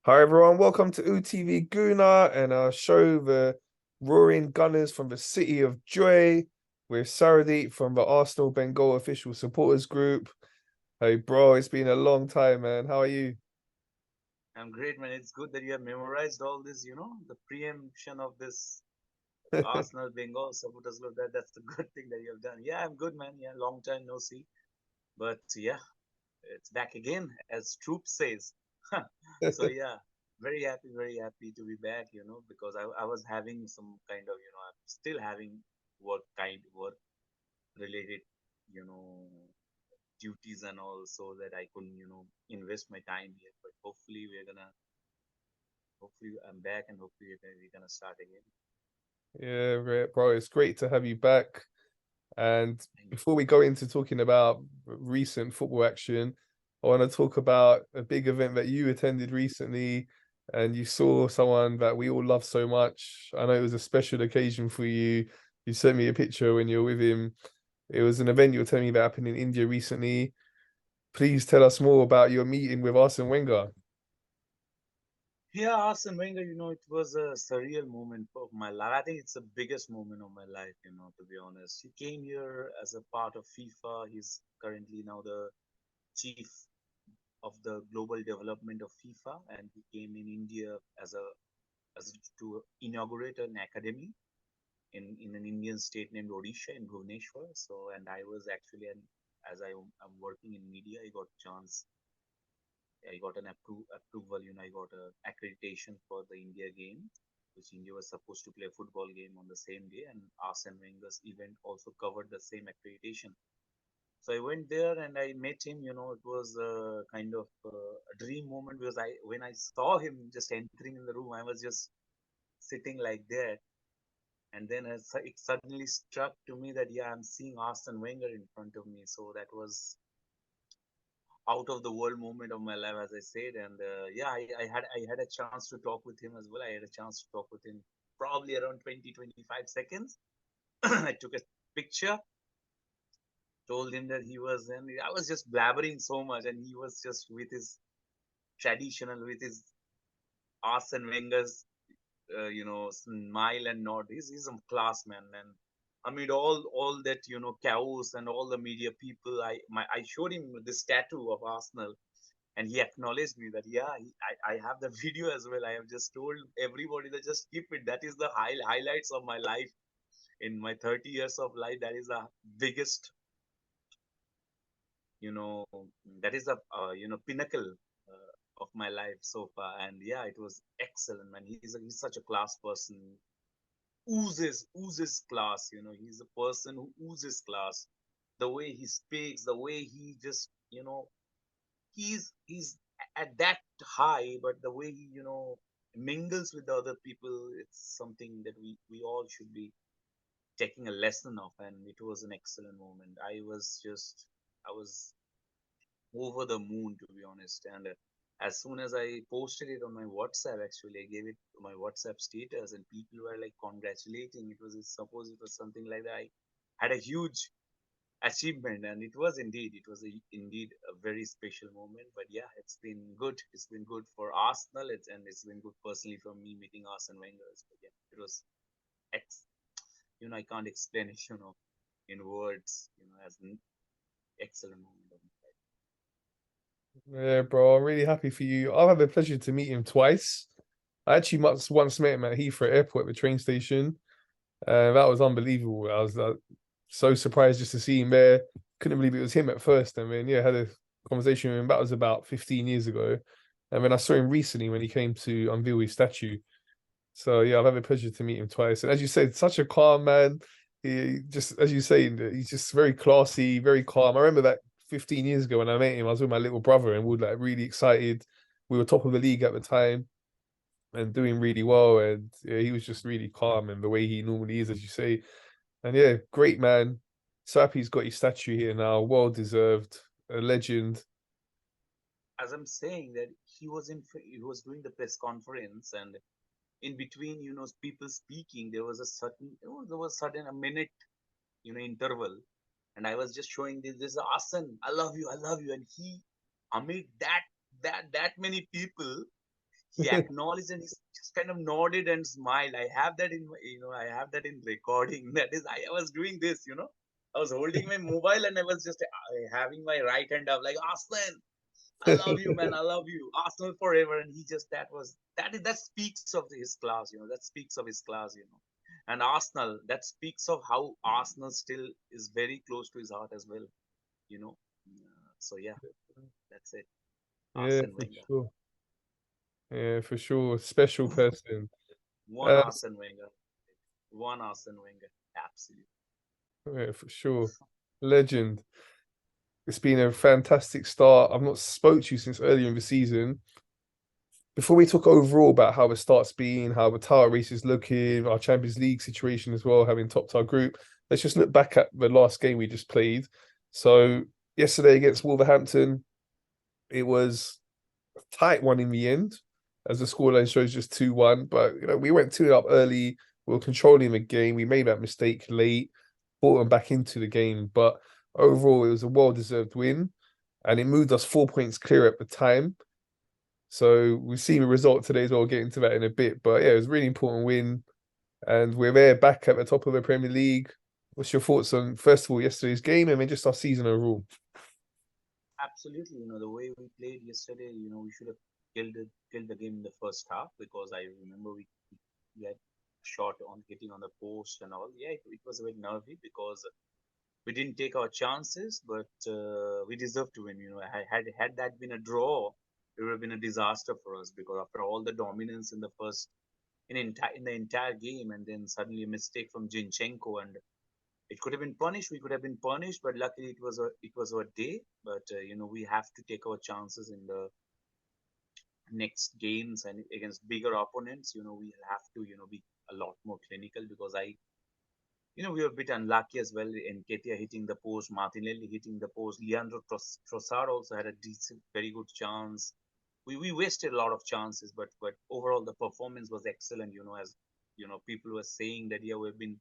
Hi everyone, welcome to UTV Guna and our show, the Roaring Gunners from the City of Joy, with Sauradeep from the Arsenal Bengal official supporters group. Hey bro, it's been a long time, man. How are you? I'm great, man. It's good that you have memorized all this, the preemption of this Arsenal Bengal supporters club. That's the good thing that you have done. Yeah, I'm good, man. Yeah, long time no see. But yeah, it's back again, as Troop says. So yeah, very happy to be back, because I was having some kind of, I'm still having work related, you know, duties and all, so that I couldn't, invest my time here. But hopefully I'm back, and hopefully we're gonna start again. Yeah, bro, it's great to have you back. And Thank before we go into talking about recent football action, I want to talk about a big event that you attended recently and you saw someone that we all love so much. I know it was a special occasion for you. You sent me a picture when you were with him. It was an event you were telling me that happened in India recently. Please tell us more about your meeting with Arsene Wenger. Yeah, Arsene Wenger, it was a surreal moment of my life. I think it's the biggest moment of my life, to be honest. He came here as a part of FIFA. He's currently now the chief of the global development of FIFA, and he came in India to inaugurate an academy in an Indian state named Odisha in Bhubaneswar. So, and I was actually, as I'm working in media, I got an approval, I got a accreditation for the India game, which India was supposed to play a football game on the same day, and Arsene Wenger's event also covered the same accreditation. So I went there and I met him. It was a kind of a dream moment, because when I saw him just entering in the room, I was just sitting like that, and then it suddenly struck to me that yeah, I'm seeing Arsene Wenger in front of me. So that was out of the world moment of my life, as I said. And yeah, I had a chance to talk with him as well. I had a chance to talk with him probably around 20-25 seconds. I took a picture, told him that he was, and I was just blabbering so much, and he was just with his traditional, with his Arsene Wenger's, smile and nod. He's a class man, and amid all that chaos and all the media people, I showed him this tattoo of Arsenal, and he acknowledged me that yeah, I have the video as well. I have just told everybody that just keep it. That is the highlights of my life in my 30 years of life. That is the biggest, you know that is the pinnacle of my life so far. And yeah, it was excellent, man. He's such a class person. Oozes class. He's a person who oozes class. The way he speaks, the way he just, he's at that high, but the way he mingles with the other people, it's something that we all should be taking a lesson of. And it was an excellent moment. I was over the moon, to be honest. And as soon as I posted it on my WhatsApp, actually I gave it my WhatsApp status, and people were like congratulating. Suppose it was something like that, I had a huge achievement. And it was indeed a very special moment. But yeah, it's been good for Arsenal, and it's been good personally for me meeting Arsene Wenger. But yeah, it was ex I can't explain it, in words, as an excellent moment of my life. Yeah, bro, I'm really happy for you. I've had the pleasure to meet him twice. I actually once met him at Heathrow Airport at the train station. That was unbelievable. I was so surprised just to see him there. Couldn't believe it was him at first. I mean, yeah, I had a conversation with him. That was about 15 years ago. And then I saw him recently when he came to unveil his statue. So yeah, I've had the pleasure to meet him twice. And as you said, such a calm man. He just, as you say, he's just very classy, very calm. I remember that 15 years ago when I met him, I was with my little brother and we were like really excited. We were top of the league at the time and doing really well. And yeah, he was just really calm and the way he normally is, as you say. And yeah, great man. So happy he's got his statue here now. Well deserved. A legend. As I'm saying that he was doing the press conference, and in between, people speaking, there was a minute, interval, and I was just showing this I love you, and he, amid that many people, he acknowledged and he just kind of nodded and smiled. I have that in my, I have that in recording. That is, I was doing this, I was holding my mobile and I was just having my right hand up like, Arsene, I love you, man. I love you. Arsenal forever. And he just, that speaks of his class, that speaks of his class. And Arsenal, that speaks of how Arsenal still is very close to his heart as well, you know. So yeah, that's it. Yeah, Arsene for Wenger. sure. Yeah, for sure. Special person. One Uh, Arsene Wenger. One Arsene Wenger. Absolutely. yeah, for sure. Legend. It's been a fantastic start. I've not spoke to you since earlier in the season. Before we talk overall about how the start's been, how the title race is looking, our Champions League situation as well, having topped our group, let's just look back at the last game we just played. So yesterday against Wolverhampton, it was a tight one in the end, as the scoreline shows just 2-1. But we went 2 up early. We were controlling the game. We made that mistake late, brought them back into the game. But overall, it was a well-deserved win, and it moved us 4 points clear at the time. So we've seen the result today as well. We'll get into that in a bit. But yeah, it was a really important win. And we're there back at the top of the Premier League. What's your thoughts on, first of all, yesterday's game and then just our season overall? Absolutely. The way we played yesterday, we should have killed the game in the first half because I remember we had shot on hitting on the post and all. Yeah, it was a bit nervy because we didn't take our chances, but we deserved to win. Had that been a draw, it would have been a disaster for us because after all the dominance in the first in the entire game, and then suddenly a mistake from Zinchenko, and it could have been punished. We could have been punished, but luckily it was a day. But we have to take our chances in the next games and against bigger opponents. We have to be a lot more clinical because we were a bit unlucky as well. Nketiah hitting the post, Martinelli hitting the post, Leandro Trossard also had a decent, very good chance. We wasted a lot of chances, but overall the performance was excellent. As people were saying that yeah, we've been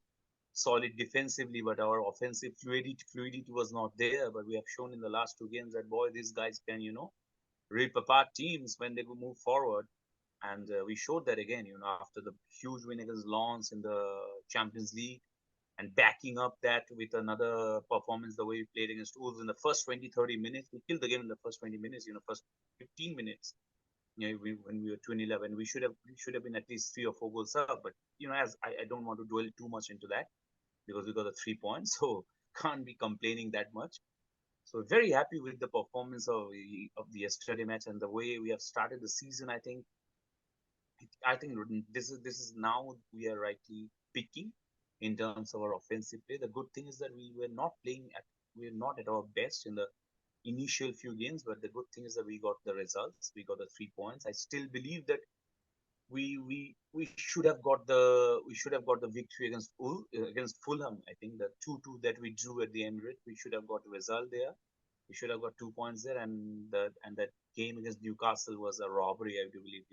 solid defensively, but our offensive fluidity was not there. But we have shown in the last two games that boy, these guys can rip apart teams when they move forward. And we showed that again, after the huge win against Lens in the Champions League and backing up that with another performance the way we played against Wolves in the first 20, 30 minutes. We killed the game in the first 20 minutes, first 15 minutes. When we were 2-11, we should have been at least 3 or 4 goals up. But as I don't want to dwell too much into that because we got the 3 points, so can't be complaining that much. So very happy with the performance of the yesterday match and the way we have started the season. I think this is now we are rightly picking in terms of our offensive play. The good thing is that we were not at our best in the initial few games, but the good thing is that we got the results. We got the 3 points. I still believe that we should have got the victory against Fulham. I think the 2-2 that we drew at the Emirates, we should have got a result there. We should have got 2 points there, and that game against Newcastle was a robbery. I do believe,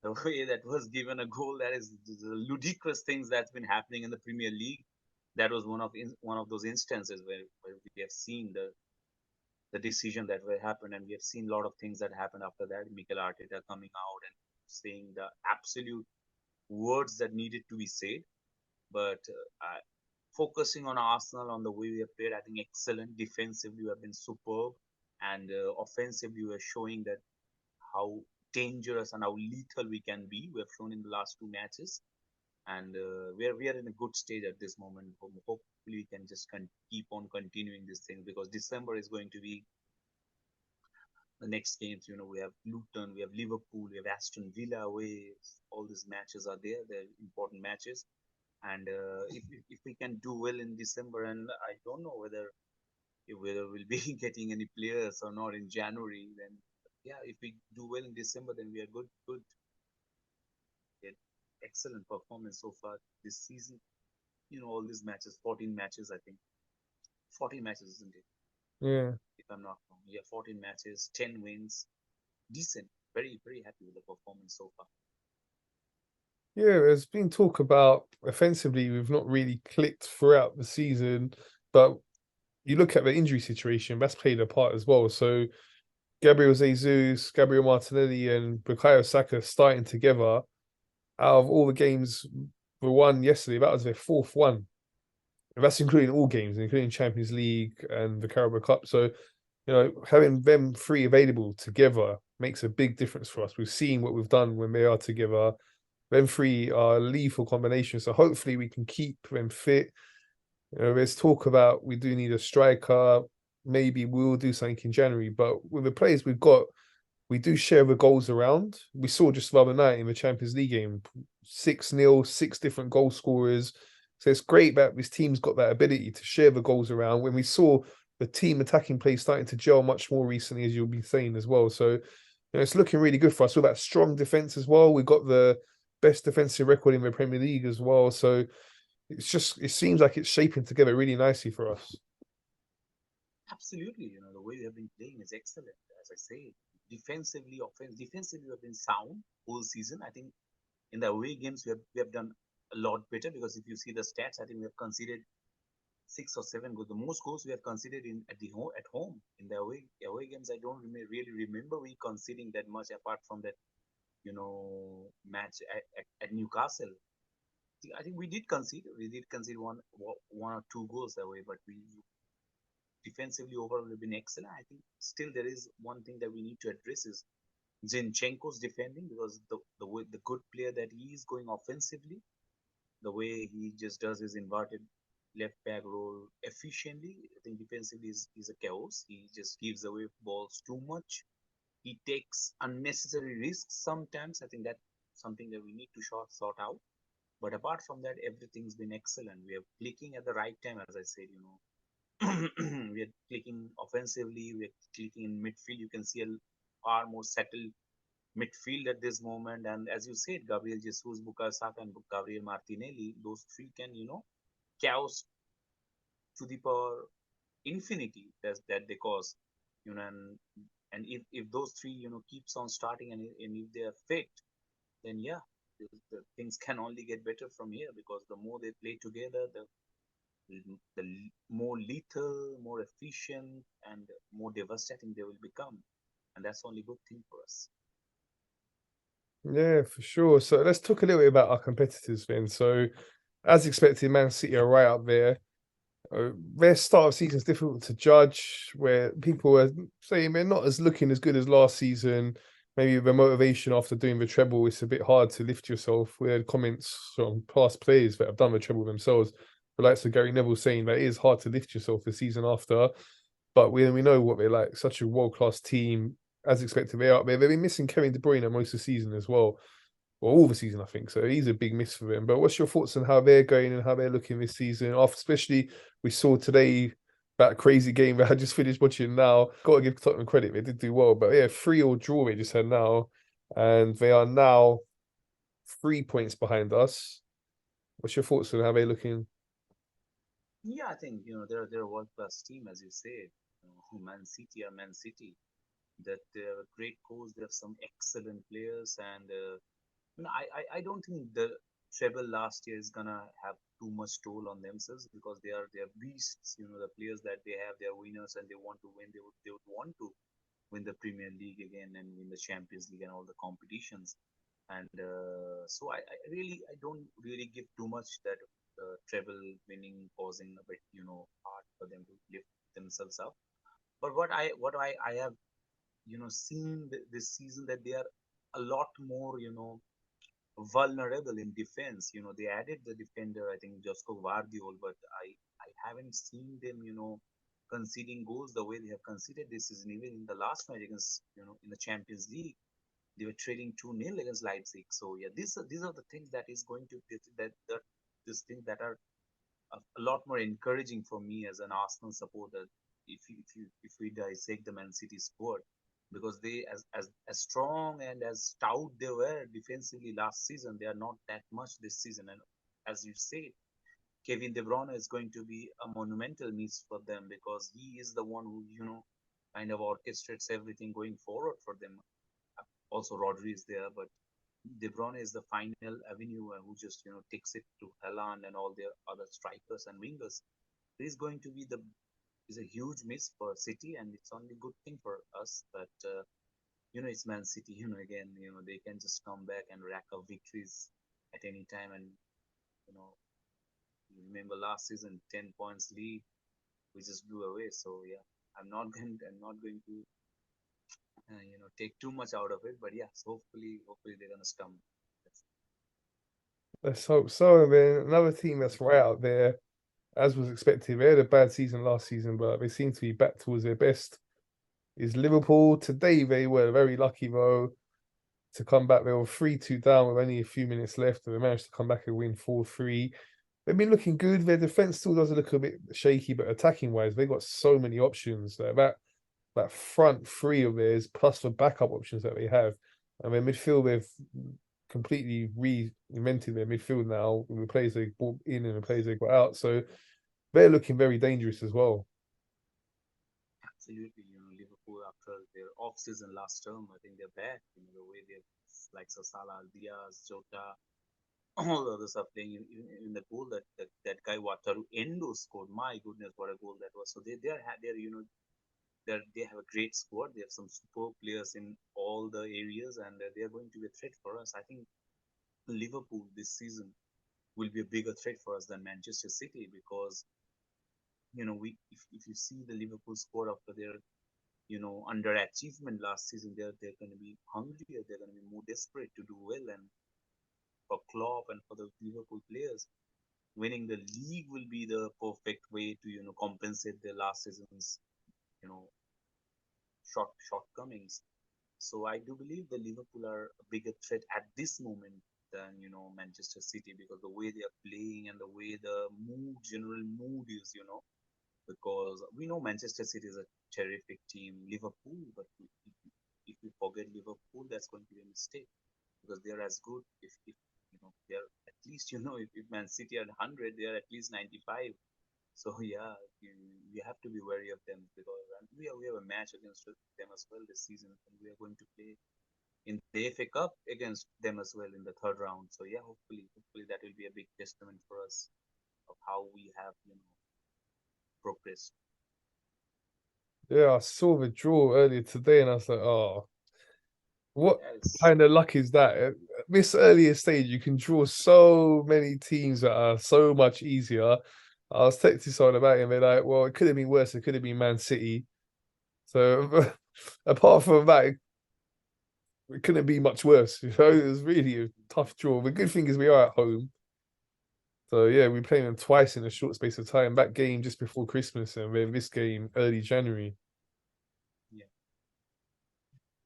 the way that was given a goal. That is the ludicrous things that's been happening in the Premier League. That was one of those instances where we have seen the decision that will happen, and we have seen a lot of things that happened after that. Mikel Arteta coming out and saying the absolute words that needed to be said. But focusing on Arsenal, on the way we have played, I think excellent. Defensively, we have been superb, and offensively, we are showing that how dangerous and how lethal we can be. We have shown in the last two matches, and we are in a good stage at this moment. Hopefully, we can just keep on continuing this thing because December is going to be the next games. We have Luton, we have Liverpool, we have Aston Villa away. All these matches are there. They're important matches, and if we can do well in December, and I don't know whether we'll be getting any players or not in January, then yeah, if we do well in December, then we are good. Good, yeah, excellent performance so far this season. All these matches, 14 matches, I think, 14 matches, isn't it? Yeah. If I'm not wrong, yeah, 14 matches, 10 wins, decent. Very, very happy with the performance so far. Yeah, there's been talk about offensively, we've not really clicked throughout the season, but you look at the injury situation, that's played a part as well. So Gabriel Jesus, Gabriel Martinelli, and Bukayo Saka starting together out of all the games we won yesterday, that was their fourth one. And that's including all games, including Champions League and the Carabao Cup. So, having them three available together makes a big difference for us. We've seen what we've done when they are together. Them three are a lethal combination. So hopefully we can keep them fit. There's talk about we do need a striker. Maybe we'll do something in January. But with the players we've got, we do share the goals around. We saw just the other night in the Champions League game, 6-0, six different goal scorers. So it's great that this team's got that ability to share the goals around. When we saw the team attacking play starting to gel much more recently, as you'll be saying as well. So, it's looking really good for us. With that strong defense as well. We've got the best defensive record in the Premier League as well. So it seems like it's shaping together really nicely for us. Absolutely, the way we have been playing is excellent. As I say, defensively we have been sound whole season. I think in the away games we have done a lot better, because if you see the stats, I think we have conceded 6 or 7 goals. The most goals we have conceded at home. In the away games, I don't really remember we conceding that much, apart from that match at Newcastle. I think we did concede. We did concede one or two goals away, but we defensively overall have been excellent. I think still there is one thing that we need to address is Zinchenko's defending, because the good player that he is going offensively, the way he just does his inverted left back role efficiently, I think defensively is a chaos. He just gives away balls too much. He takes unnecessary risks sometimes. I think that's something that we need to sort out. But apart from that, everything's been excellent. We are clicking at the right time, as I said. We are clicking offensively. We are clicking in midfield. You can see a far more settled midfield at this moment. And as you said, Gabriel Jesus, Bukayo Saka, and Gabriel Martinelli, those three can, chaos to the power infinity that they cause. And if those three, keeps on starting, and if they are fit, then yeah, the things can only get better from here, because the more they play together, the more lethal, more efficient, and more devastating they will become. And that's only good thing for us. Yeah, for sure. So let's talk a little bit about our competitors then. So, as expected, Man City are right up there. Their start of season is difficult to judge, where people are saying they're not as looking as good as last season. Maybe the motivation after doing the treble, it's a bit hard to lift yourself. We had comments from past players that have done the treble themselves, the likes of Gary Neville, saying that it is hard to lift yourself the season after. But we know what they're like, such a world-class team. As expected, they are. They've been missing Kevin De Bruyne most of the season as well, or all the season, I think. So he's a big miss for them. But what's your thoughts on how they're going and how they're looking this season? After, especially, we saw today that crazy game that I just finished watching now. Got to give Tottenham credit; they did do well. But yeah, 3-3 draw they just had now, and they are now 3 points behind us. What's your thoughts on how they're looking? Yeah, I think they're a world class team, as you said. Man City are Man City. That they have a great coach. They have some excellent players, and I don't think the treble last year is gonna have too much toll on themselves, because they are beasts. The players that they have, they are winners, and they want to win. They would want to win the Premier League again and win the Champions League and all the competitions. And so I don't really give too much that treble winning causing a bit hard for them to lift themselves up. But what I have seen this season, that they are a lot more vulnerable in defense. They added the defender, I think Josko Vardiol, but I haven't seen them conceding goals the way they have conceded this season. Even in the last match against in the Champions League, they were trailing 2-0 against Leipzig. So yeah, these are the things that is going to that these things that are a lot more encouraging for me as an Arsenal supporter. If we dissect the Man City squad, because they as strong and as stout they were defensively last season, they are not that much this season. And as you said, Kevin De Bruyne is going to be a monumental miss for them, because he is the one who kind of orchestrates everything going forward for them. Also, Rodri is there, but De Bruyne is the final avenue, who just takes it to Haaland and all their other strikers and wingers. He's going to be the is a huge miss for City, and it's only good thing for us that it's Man City. Again, they can just come back and rack up victories at any time. And you know, you remember last season, 10 points lead, we just blew away. So yeah, I'm not going to take too much out of it. But yeah, so hopefully they're gonna stumble. Let's hope so. And then another team that's right out there, as was expected. They had a bad season last season, but they seem to be back towards their best. Is Liverpool. Today they were very lucky though to come back. They were 3-2 down with only a few minutes left, and they managed to come back and win 4-3. They've been looking good. Their defense still does look a bit shaky, but attacking wise, they've got so many options. That front three of theirs, plus the backup options that they have. And their midfield, they've completely reinvented their midfield now with the players they brought in and the players they got out. So they're looking very dangerous as well. Absolutely, Liverpool after their off-season last term, I think they're back. The way they're like Salah, Diaz, Jota, all the others are playing in the goal that guy Wataru Endo scored. My goodness, what a goal that was! So they have a great squad. They have some superb players in all the areas, and they are going to be a threat for us. I think Liverpool this season will be a bigger threat for us than Manchester City because we if you see the Liverpool squad after their underachievement last season, they're going to be hungrier. They're going to be more desperate to do well, and for Klopp and for the Liverpool players, winning the league will be the perfect way to compensate their last season's you know shortcomings. So I do believe the Liverpool are a bigger threat at this moment than Manchester City because the way they are playing and the way the general mood is, because we know Manchester City is a terrific team, Liverpool, but if we forget Liverpool, that's going to be a mistake because they're as good. If they're at least if Man City are 100, they're at least 95. So yeah, you have to be wary of them because we have a match against them as well this season, and we are going to play in the FA Cup against them as well in the third round. So yeah, hopefully that will be a big testament for us of how we have progressed. Yeah, I saw the draw earlier today and I was like, oh, what Yes, kind of luck is that? At this earlier stage, you can draw so many teams that are so much easier. I was texting someone about it and they're like, well, it could have been worse. It could have been Man City. So apart from that, it couldn't be much worse. It was really a tough draw. The good thing is we are at home. So yeah, we played them twice in a short space of time. That game just before Christmas and then this game early January. yeah.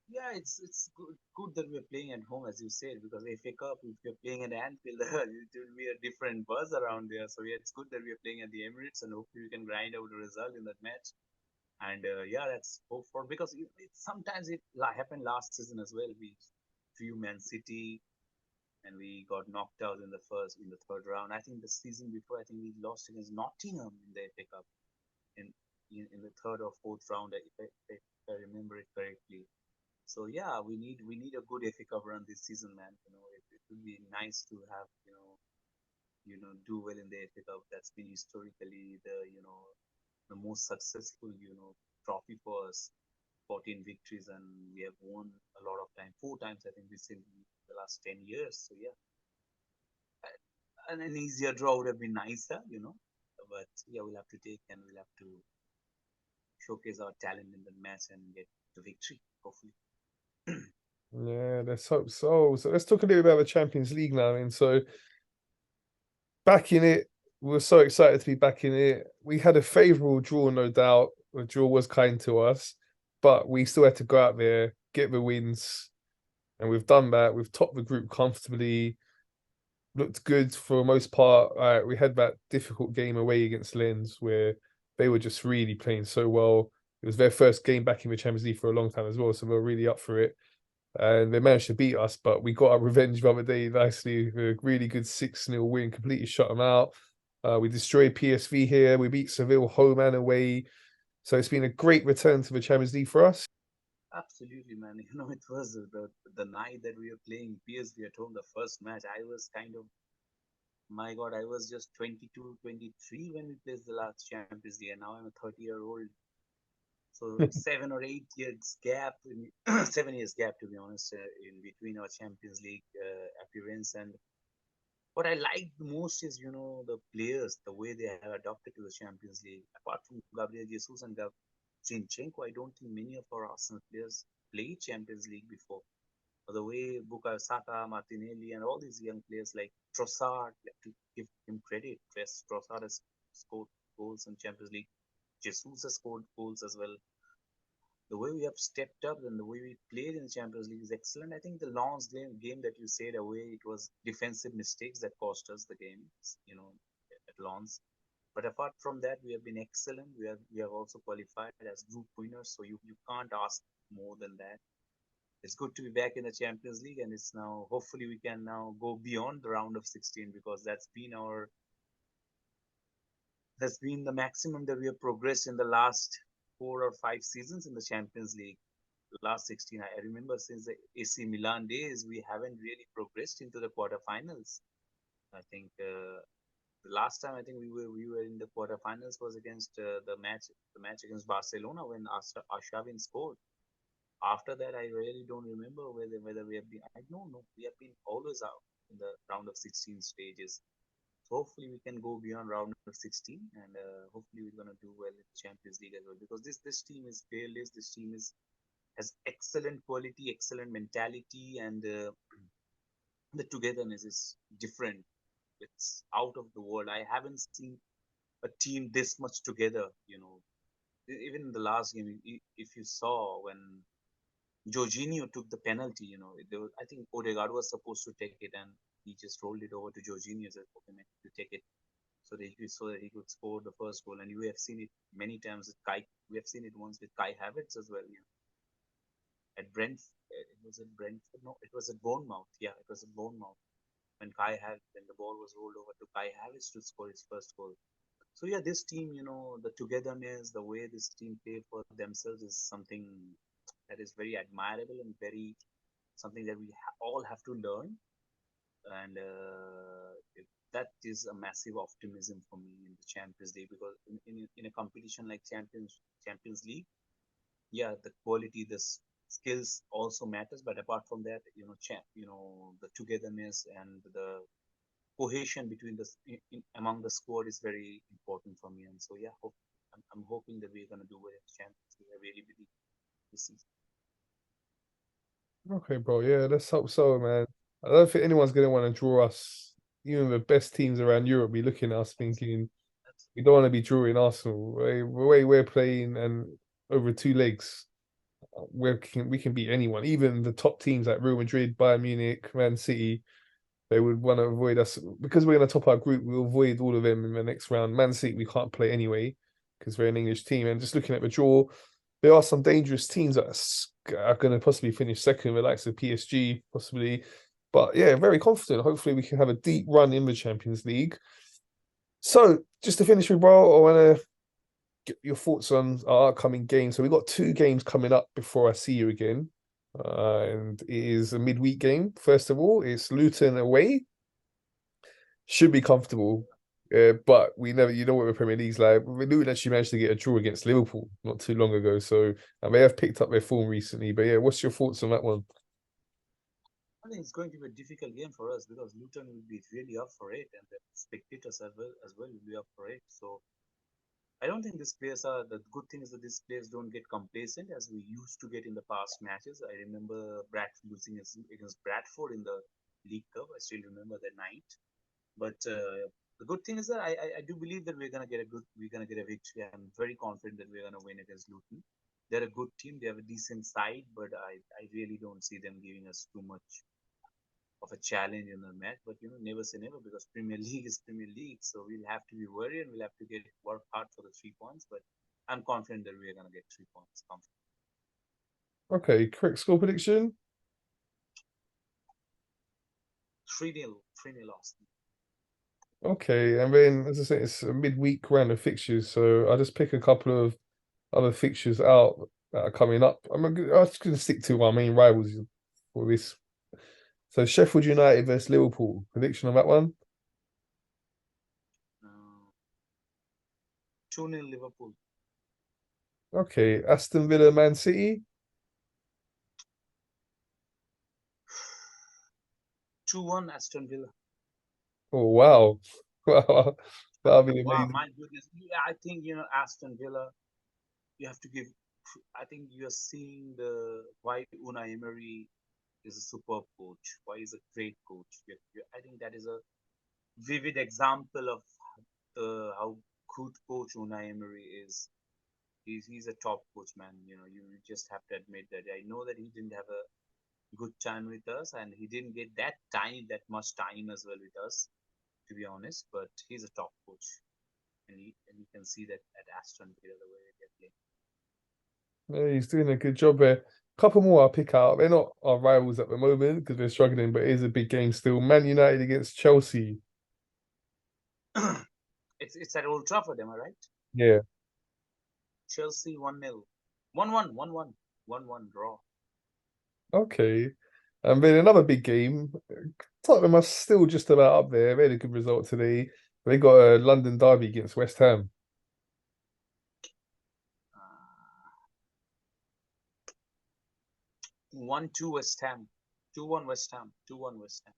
Yeah, it's good that we're playing at home, as you said, because FA Cup, if you're playing at Anfield, it will be a different buzz around there. So yeah, it's good that we're playing at the Emirates, and hopefully we can grind out a result in that match. And yeah, that's hope for because sometimes it happened last season as well. We drew Man City, and we got knocked out in the third round. I think the season before, I think we lost against Nottingham in the FA Cup in in the third or fourth round, if I remember it correctly. So yeah, we need a good FA Cup run this season, man. It would be nice to have do well in the FA Cup. That's been historically the most successful trophy for us. 14 victories, and we have won a lot of time. 4 times, I think, recently in the last 10 years. So yeah, and an easier draw would have been nicer. But yeah, we'll have to take and we'll have to showcase our talent in the match and get the victory, hopefully. Yeah, let's hope so. So let's talk a little bit about the Champions League now. And so back in it, we were so excited to be back in it. We had a favourable draw, no doubt. The draw was kind to us, but we still had to go out there, get the wins, and we've done that. We've topped the group comfortably. Looked good for the most part. We had that difficult game away against Lens where they were just really playing so well. It was their first game back in the Champions League for a long time as well, so they were really up for it. And they managed to beat us, but we got our revenge the other day nicely. A really good 6-0 win, completely shut them out. We destroyed PSV here. We beat Seville home and away. So it's been a great return to the Champions League for us. Absolutely, man. It was the night that we were playing PSV at home, the first match. I was kind of My God, I was just 22, 23 when we played the last Champions League, and now I'm a 30-year-old. So 7 or 8 years gap, 7 years gap to be honest, in between our Champions League appearance. And what I like the most is, the players, the way they have adopted to the Champions League. Apart from Gabriel Jesus and Zinchenko, I don't think many of our Arsenal players played Champions League before. But the way Bukayo Saka, Martinelli, and all these young players like Trossard, you have to give him credit. Yes, Trossard has scored goals in Champions League. Jesus has scored goals as well. The way we have stepped up and the way we played in the Champions League is excellent. I think the Lens game that you said away, it was defensive mistakes that cost us the game, at Lens. But apart from that, we have been excellent. We have also qualified as group winners, so you can't ask more than that. It's good to be back in the Champions League, and it's now hopefully we can now go beyond the round of 16 because that's been the maximum that we have progressed in the last 4 or 5 seasons in the Champions League. Last 16. I remember since the AC Milan days, we haven't really progressed into the quarterfinals. I think the last time I think we were in the quarterfinals was against the match against Barcelona when Arshavin scored. After that, I really don't remember whether we have been. I don't know. We have been always out in the round of 16 stages. So hopefully we can go beyond round of 16, and hopefully we're gonna do well in the Champions League as well because this team is fearless. This team is has excellent quality, excellent mentality, and the togetherness is different. It's out of the world. I haven't seen a team this much together. Even in the last game, if you saw when Jorginho took the penalty, I think Odegaard was supposed to take it, and he just rolled it over to Jorginho and said, "Okay, man, you take it." So that he could score the first goal. And we have seen it many times with Kai. We have seen it once with Kai Havertz as well. At Brent, it was at Brentford. No, it was at Bournemouth. Yeah, it was at Bournemouth when the ball was rolled over to Kai Havertz to score his first goal. So yeah, this team, the togetherness, the way this team play for themselves is something that is very admirable and very something that we all have to learn. And that is a massive optimism for me in the Champions League because in a competition like Champions League, yeah, the quality, the skills also matters. But apart from that, the togetherness and the cohesion between among the squad is very important for me. And so, yeah, I'm hoping that we're gonna do well in the Champions League. I really believe this season. Okay, bro. Yeah, let's hope so, man. I don't think anyone's gonna want to draw us. Even the best teams around Europe be looking at us thinking we don't want to be drawing Arsenal. The way we're playing and over two legs, we can beat anyone, even the top teams like Real Madrid, Bayern Munich, Man City. They would want to avoid us because we're going to top our group. We'll avoid all of them in the next round. Man City, we can't play anyway because we're an English team. And just looking at the draw, there are some dangerous teams that are going to possibly finish second, the likes of PSG, possibly. But yeah, very confident. Hopefully, we can have a deep run in the Champions League. So, just to finish with, bro, I want to get your thoughts on our upcoming games. So, we've got two games coming up before I see you again. And it is a midweek game. First of all, it's Luton away. Should be comfortable. But we never, you know what the Premier League's like. Luton actually managed to get a draw against Liverpool not too long ago. So they have picked up their form recently. But yeah, what's your thoughts on that one? I think it's going to be a difficult game for us because Luton will be really up for it, and the spectators as well will be up for it. So I don't think these players are. The good thing is that these players don't get complacent as we used to get in the past matches. I remember Bradford losing against Bradford in the League Cup. I still remember that night. But the good thing is that I do believe that we're gonna get a victory. I'm very confident that we're gonna win against Luton. They're a good team. They have a decent side, but I really don't see them giving us too much of a challenge in the match. But never say never because Premier League is Premier League. So we'll have to be worried and we'll have to work hard for the 3 points. But I'm confident that we're gonna get 3 points. Okay, correct score prediction. 3-0, 3-0 loss. Okay, and then as I say, it's a midweek round of fixtures, so I'll just pick a couple of other fixtures out that are coming up. I'm just going to stick to my main rivals for this. So Sheffield United versus Liverpool. Prediction on that one? 2-0 Liverpool. Okay, Aston Villa, Man City. 2-1 Aston Villa. Oh wow, wow, that'll be Wow, amazing. my goodness. Yeah, I think, Aston Villa, you have to give. I think you're seeing the why Unai Emery is a superb coach, why he's a great coach. I think that is a vivid example of how good coach Unai Emery is. He's a top coach, man. You just have to admit that. I know that he didn't have a good time with us, and he didn't get that much time as well with us, to be honest. But he's a top coach, and you can see that at Aston Villa the way they're playing. Yeah, he's doing a good job there. Couple more I'll pick out. They're not our rivals at the moment because they're struggling, but it is a big game still. Man United against Chelsea. It's at Old Trafford, am I right? Yeah. Chelsea 1-0, 1-1, 1-1, 1-1 draw. Okay. And then another big game. Tottenham are still just about up there. They had a good result today. They got a London derby against West Ham. Uh, 1-2 West Ham, 2-1 West Ham, 2-1 West Ham.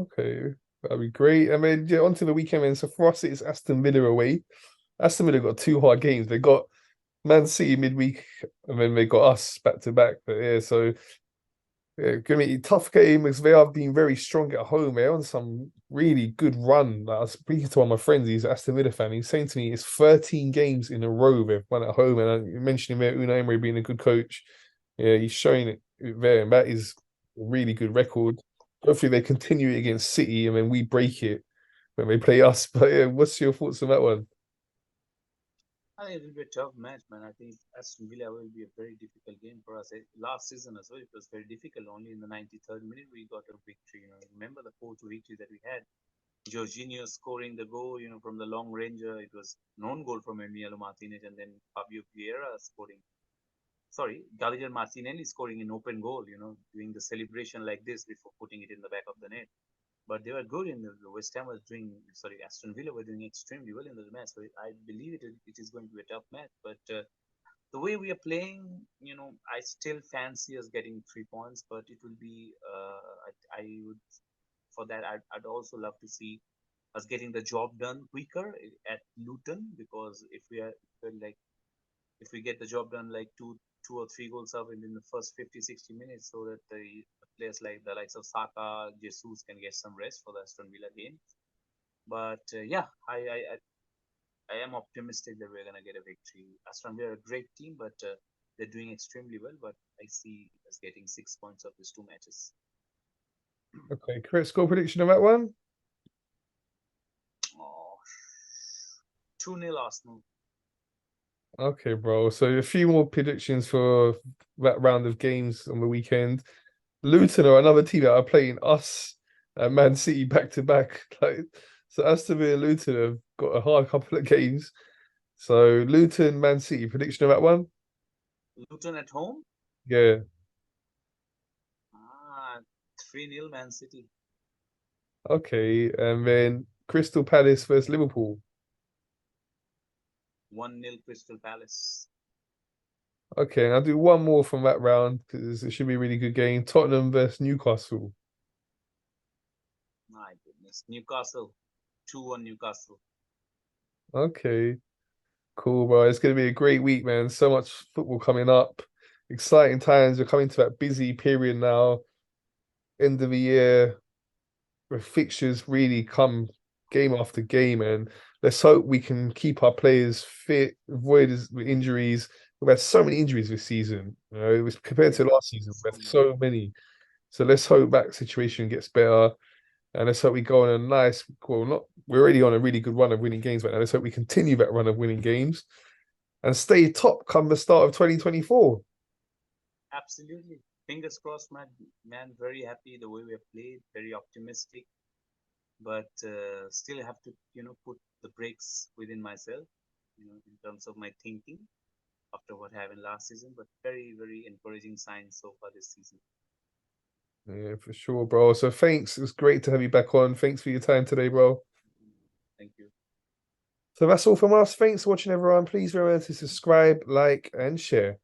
Okay. That'd be great. And then yeah, on to the weekend. And so for us, it's Aston Villa away. Aston Villa got two hard games. They got Man City midweek, and then they got us back to back. But yeah, so yeah, gonna be a tough game because they have been very strong at home. They're on some really good run. Like, I was speaking to one of my friends, he's an Aston Villa fan. He's saying to me it's 13 games in a row they've won at home. And I mentioned there Unai Emery being a good coach. Yeah, he's showing it there, and that is a really good record. Hopefully they continue it against City and then we break it when they play us. But yeah, what's your thoughts on that one? I think it will be a tough match, man. I think Aston Villa will be a very difficult game for us. Last season as well, it was very difficult. Only in the 93rd minute we got a victory. Remember the 4-2 victory that we had? Jorginho scoring the goal, from the long ranger. It was known goal from Emiliano Martinez, and then Fabio Vieira scoring. Sorry, Gabriel Martinelli scoring an open goal. Doing the celebration like this before putting it in the back of the net. But they were good in the West Ham was doing. Sorry, Aston Villa were doing extremely well in the match. So I believe it is going to be a tough match. But the way we are playing, I still fancy us getting 3 points. But it will be. I would for that. I'd also love to see us getting the job done quicker at Luton, because if we get the job done like two or three goals up in the first 50-60 minutes, so that the players like the likes of Saka, Jesus can get some rest for the Aston Villa game. But yeah, I am optimistic that we're gonna get a victory. Aston Villa are a great team, but they're doing extremely well. But I see us getting 6 points of these two matches. Okay, correct score prediction on that one. Oh, 2-0 Arsenal. Okay, bro. So a few more predictions for that round of games on the weekend. Luton are another team that are playing us and Man City back to back. Like, so Aston Villa and Luton have got a hard couple of games. So Luton, Man City, prediction of that one? Luton at home. Yeah. 3-0 Man City. Okay. And then Crystal Palace versus Liverpool. 1-0 Crystal Palace. Okay, and I'll do one more from that round because it should be a really good game. Tottenham versus Newcastle. My goodness. Newcastle. 2-1 Newcastle. Okay. Cool, bro. It's going to be a great week, man. So much football coming up. Exciting times. We're coming to that busy period now. End of the year, where fixtures really come game after game. And let's hope we can keep our players fit, avoid injuries. We've had so many injuries this season. It was compared to Yeah, last season, we so had many. so many. So let's hope that situation gets better. And let's hope we go on a nice, well, not, we're already on a really good run of winning games right now. Let's hope we continue that run of winning games and stay top come the start of 2024. Absolutely. Fingers crossed, man. Man, very happy the way we have played. Very optimistic, but still have to, put the brakes within myself, in terms of my thinking after what happened last season. But very, very encouraging signs so far this season. Yeah, for sure, bro. So thanks. It's great to have you back on. Thanks for your time today, bro. Thank you. So that's all from us. Thanks for watching, everyone. Please remember to subscribe, like, and share.